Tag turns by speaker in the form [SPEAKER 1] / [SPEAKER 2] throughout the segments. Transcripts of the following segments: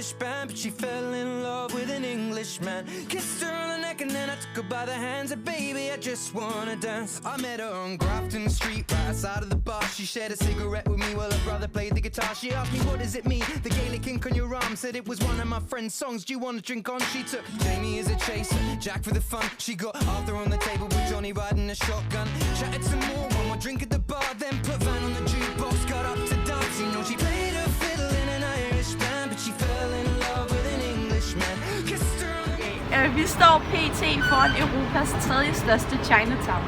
[SPEAKER 1] Irish band, but she fell in love with an Englishman. Kissed her on the neck and then I took her by the hands. And baby, I just wanna dance. I met her on Grafton Street, right outside of the bar. She shared a cigarette with me while her brother played the guitar. She asked me, what does it mean? The Gaelic ink on your arm. Said it was one of my friend's songs. Do you want to drink on? She took Jamie as a chaser, Jack for the fun. She got Arthur on the table with Johnny riding a shotgun. Chatted some more, one more drink at the bar. Then put Van on the jukebox, got up to dance. You know she played her fiddle in an Irish band, but she fell in love with an Englishman. Kissed her on...
[SPEAKER 2] Vi står pt. foran Europas tredje største Chinatown.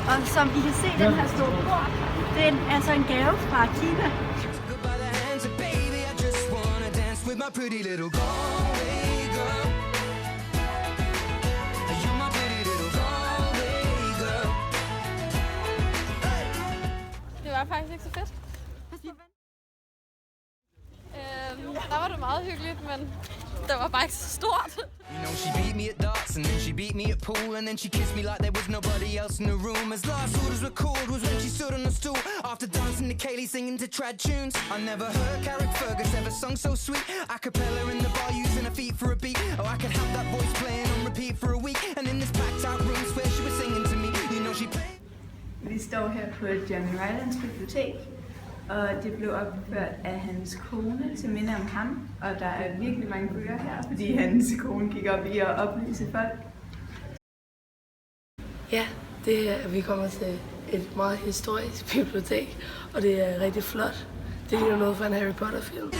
[SPEAKER 2] Og som I kan se, den her store bord, den er altså en gave fra Kina.
[SPEAKER 1] With my pretty little Galway girl. You're my pretty little Galway girl.
[SPEAKER 3] Det var faktisk ikke så fedt. Der var det meget hyggeligt, men det var bare ikke så stort.
[SPEAKER 1] You know, she beat me at darts and then she beat me at pool and then she kissed me like there was nobody else in the room. As last orders were called was when she stood on the stool after dancing to Kaylee singing to trad tunes. I never heard Carrick Fergus ever sung so sweet. A cappella in the bar using her feet for a beat. Oh, I could have that voice playing on repeat for a week. And in this packed out room where she was singing to me, you know she played.
[SPEAKER 4] Vi står her på Jeremy Rylands bibliotek, og det blev opført af hans kone til minde om ham. Og der er virkelig mange bøger her, fordi hans kone gik op i at oplyse folk.
[SPEAKER 5] Ja, vi kommer til et meget historisk bibliotek, og det er rigtig flot. Det ligner noget fra en Harry Potter-film.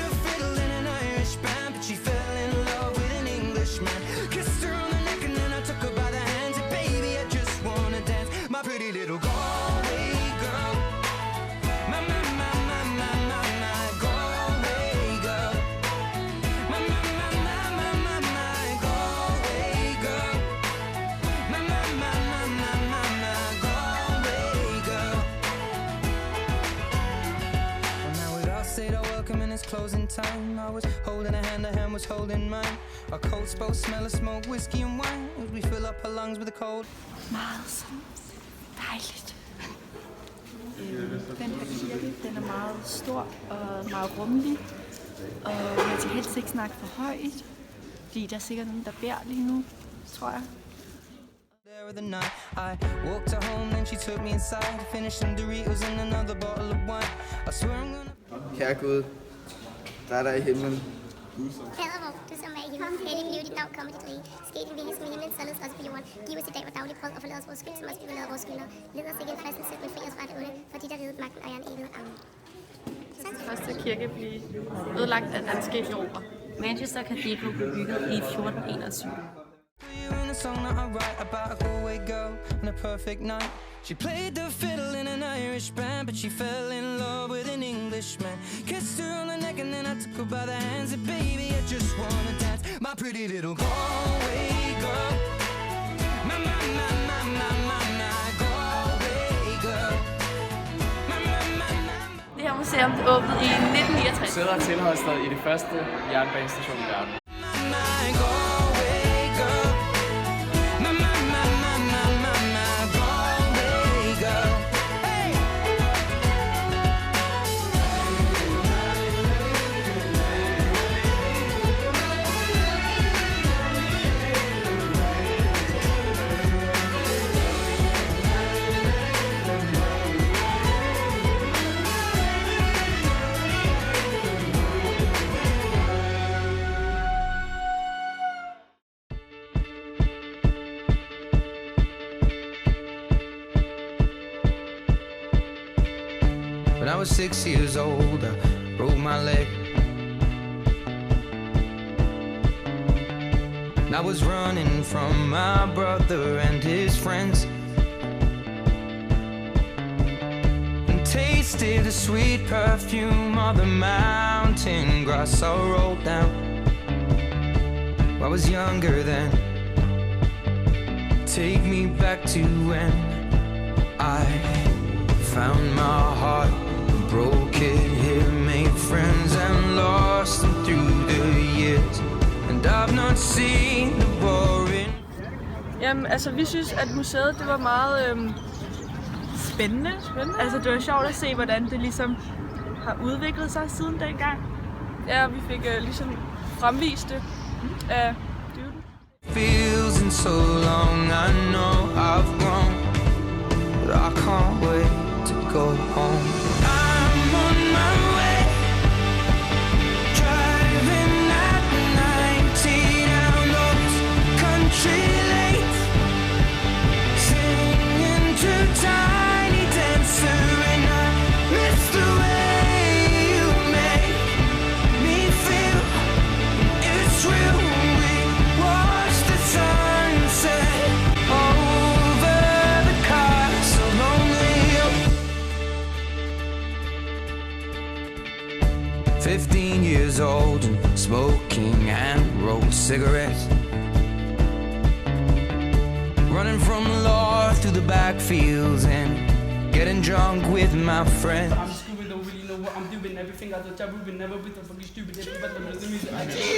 [SPEAKER 1] Closing time, I was holding a hand was holding mine. Our coats both smell of smoke, whiskey and wine. As we fill up her lungs with the cold.
[SPEAKER 2] Meget dejligt. Den her kirke, den er meget stor og meget rummelig. Og man skal helst ikke snakke for højt, fordi der er sikkert nogen, der beder lige nu, tror jeg.
[SPEAKER 1] The night I walked her home, then she took me inside to finish some Doritos and another bottle of wine. I swear I'm gonna...
[SPEAKER 6] Kære Gud, der er der i himlen.
[SPEAKER 7] Fader vor, du som er i himlen, hellig blive dit navn, komme dit rige. Ske din vilje som i himlen, således også på jorden. Giv os i dag vores daglige brød, og forlad os vores skyld, som også vi forlader vores skyldnere. Led os ikke en fristelse, men fri os fra det onde, for dit er riget magten og æren evigt. Amen.
[SPEAKER 3] Første kirke blev ødelagt af danske jord.
[SPEAKER 8] Manchester Cathedral blev bygget i 1421.
[SPEAKER 1] A song that I write about a Galway girl on a perfect night. She played the fiddle in an Irish band, but she fell in love with an Englishman. Kissed her on the neck and then I took her by the hands. And baby, I just wanna dance, my pretty little Galway girl. My Galway girl.
[SPEAKER 2] Det her museum det åbnede i 1969.
[SPEAKER 9] Sæder er tilholdssted i det første jernbanestation i verden.
[SPEAKER 1] When I was 6 years old, I broke my leg. And I was running from my brother and his friends, and tasted the sweet perfume of the mountain grass I rolled down. I was younger then. Take me back to when I found my heart, broke it here, made friends and lost them through the years, and I've not seen the boring.
[SPEAKER 2] Jamen, altså vi synes, at museet det var meget spændende. Altså det var sjovt at se, hvordan det ligesom har udviklet sig siden dengang.
[SPEAKER 10] Ja, vi fik ligesom fremvist det af dyden.
[SPEAKER 1] Feels in so long, I know I've grown, but I can't wait to go home. I'm on my way, driving at 90 down those country lanes, singing to Tiny Dancer, and I miss the way you make me feel. It's real. Watch the sunset over the castle lonely. 15 years old and smoking and rolled cigarettes, running from the law through the backfields and getting drunk with my friends.
[SPEAKER 11] I'm stupid, don't really know what I'm doing. Everything I touch, I ruin. Never been so fucking stupid. But the music I take.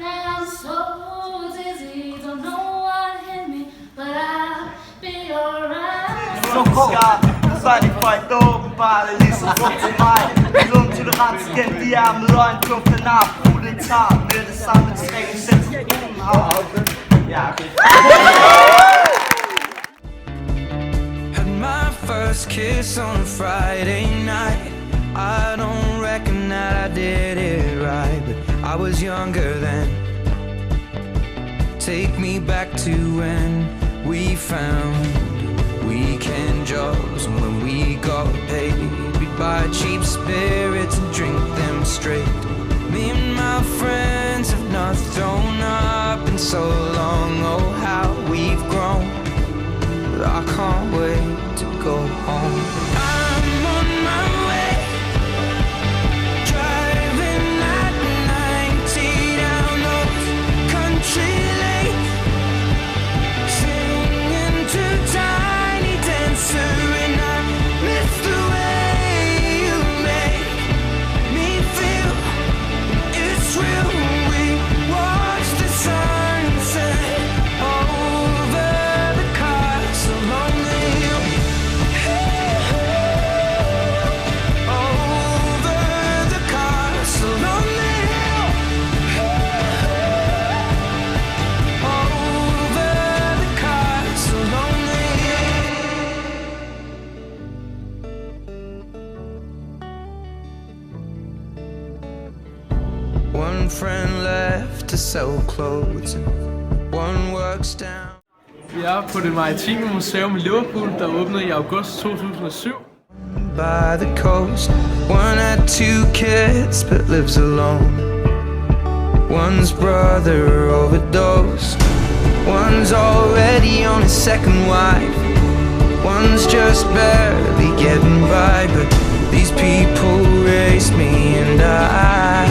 [SPEAKER 12] Now I'm so dizzy, don't know what hit me, but I'll be alright.
[SPEAKER 13] Så så er de folk, der åbenbart er lige så rum til mig. Lum til det ret skænd, de er med øjen, klumpen nar, fuglen tar med det samme træ, sæt til kronen har. Ja, okay.
[SPEAKER 1] Had my first kiss on a Friday night. I don't reckon that I did it right, but I was younger then. Take me back to when we found weekend jobs, and when we got paid, we'd buy cheap spirits and drink them straight. Me and my friends have not thrown up in so long. Oh, how we've grown, but I can't wait to go home. I'm on my way, driving at 90 down those country lanes, singing to Tiny Dancer, and I miss the way you make me feel. It's real. We watch the sunset over the castle lonely. Over the castle lonely. Over the castle lonely. One friend left to sell clothes, and one works down.
[SPEAKER 9] Vi er på det maritime museum i Liverpool, der åbnede i august 2007.
[SPEAKER 1] By the coast, one had 2 kids but lives alone. One's brother overdosed, one's already on his second wife, one's just barely getting by. But these people raised me, and I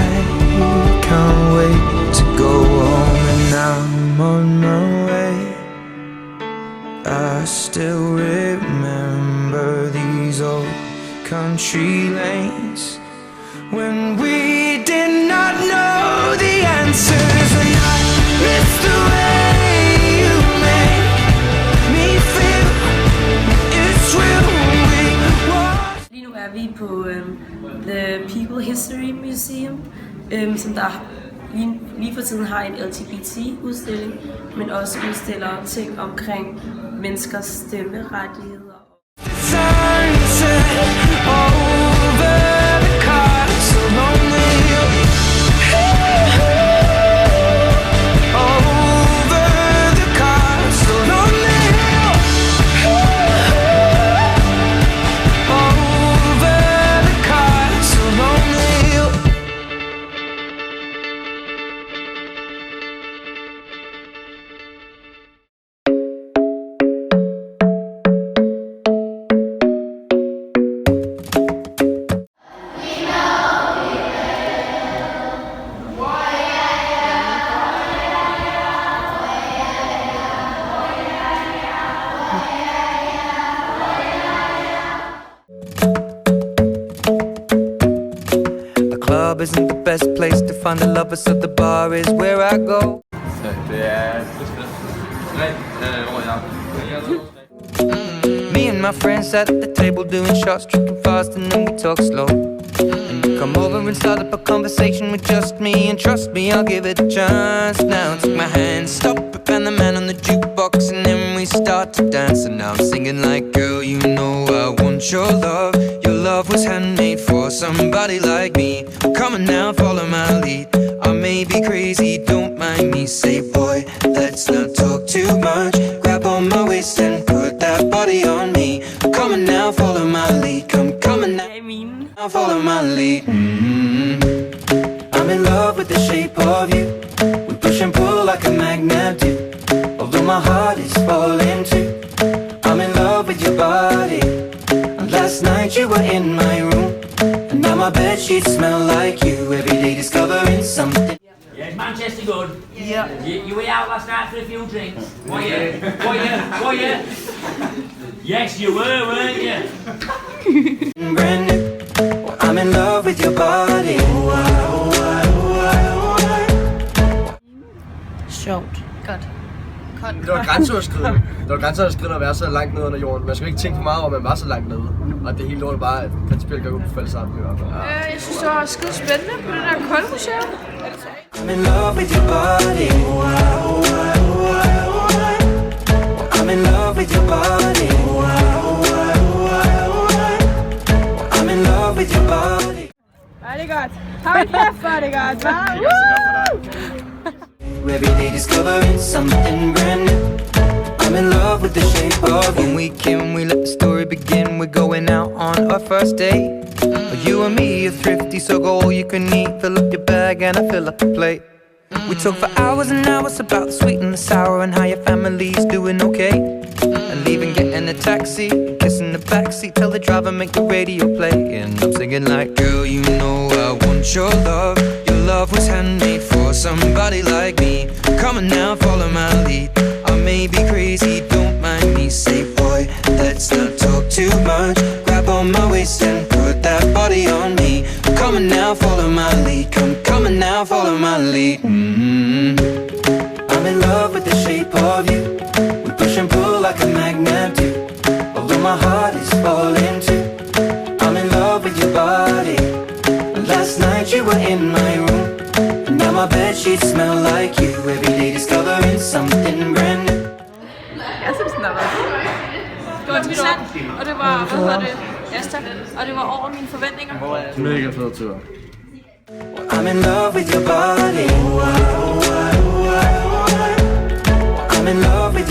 [SPEAKER 1] can't wait to go home. And I'm on my way. I still remember these old country lanes when we did not know the answers, and I miss the way you make me feel. It's real. We watch.
[SPEAKER 8] Lige nu er vi på The People History Museum, som der lige for tiden har en LGBT-udstilling, men også udstiller ting omkring menneskers stemmerettigheder.
[SPEAKER 1] Sunset over the castle lonely. Over the castle lonely. Over the castle lonely. Club isn't the best place to find the lovers, so the bar is where I go. Me and my friends sat at the table doing shots, tripping fast, and then we talk slow. And you come over and start up a conversation with just me, and trust me, I'll give it a chance. Now take my hand, stop it, and the man on the jukebox, and then we start to dance. And now I'm singing like, girl, you know I want your love. Your love was handmade for somebody like me. Come on now, follow my lead. I may be crazy, don't mind me. Say, boy, let's not talk too much. Grab on my waist and put that body on me. Come on now, follow my lead. Come on now, follow my lead. I'm in love with the shape of you. We push and pull like a magnet do. Although my heart is falling too. I'm in love with your body. And last night you were in my room. And now my bedsheets smell like you. Every day discovering something.
[SPEAKER 14] Yes, Manchester good.
[SPEAKER 1] Yeah.
[SPEAKER 14] You were out last night for a few drinks. Were you? Were you? Yes, you were, weren't you?
[SPEAKER 1] Brand new. I'm in love with your body.
[SPEAKER 2] Sjovt. Godt.
[SPEAKER 15] Det var grænseoverskridende. Det var grænseoverskridende at være så langt nede under jorden. Man skulle ikke tænke for meget over, at man var så langt nede. Og det hele lortet bare principielt går ud på fælles sammen i hvert fald.
[SPEAKER 10] Jeg synes, det var skide spændende på det der kulmuseum.
[SPEAKER 1] I'm in love with your body. I'm in love with your body. I'm in love with your body.
[SPEAKER 10] Ja, det er godt. Hold kæft, hvor er det godt, hva'?
[SPEAKER 1] Every day discovering something brand new. I'm in love with the shape of you. When we came, we let the story begin. We're going out on our first date. You and me are thrifty, so go all you can eat. Fill up your bag and I fill up the plate. We talk for hours and hours about the sweet and the sour and how your family's doing okay. And leaving, getting a taxi, kissing the backseat, tell the driver make the radio play. And I'm singing like, girl, you know I want your love. Your love was handmade for somebody like me. Come on now, follow my lead. I may be crazy, don't mind me. Say, boy, let's not talk too much. Grab on my waist and put that body on me. Come on now, follow my lead. Come on now, follow my lead. I'm in love with the shape of you. We push and pull like a magnet do. Although my heart is falling too. I'm in love with your body. Last night you were in my room. And now my bedsheets smell like you. Every day discovering something brand new.
[SPEAKER 10] Jeg synes, den var det var interessant, og det var, hvad hedder det, Asta, og det var over mine forventninger.
[SPEAKER 15] Mega fed tur.
[SPEAKER 1] I'm in love with your body. I'm in love with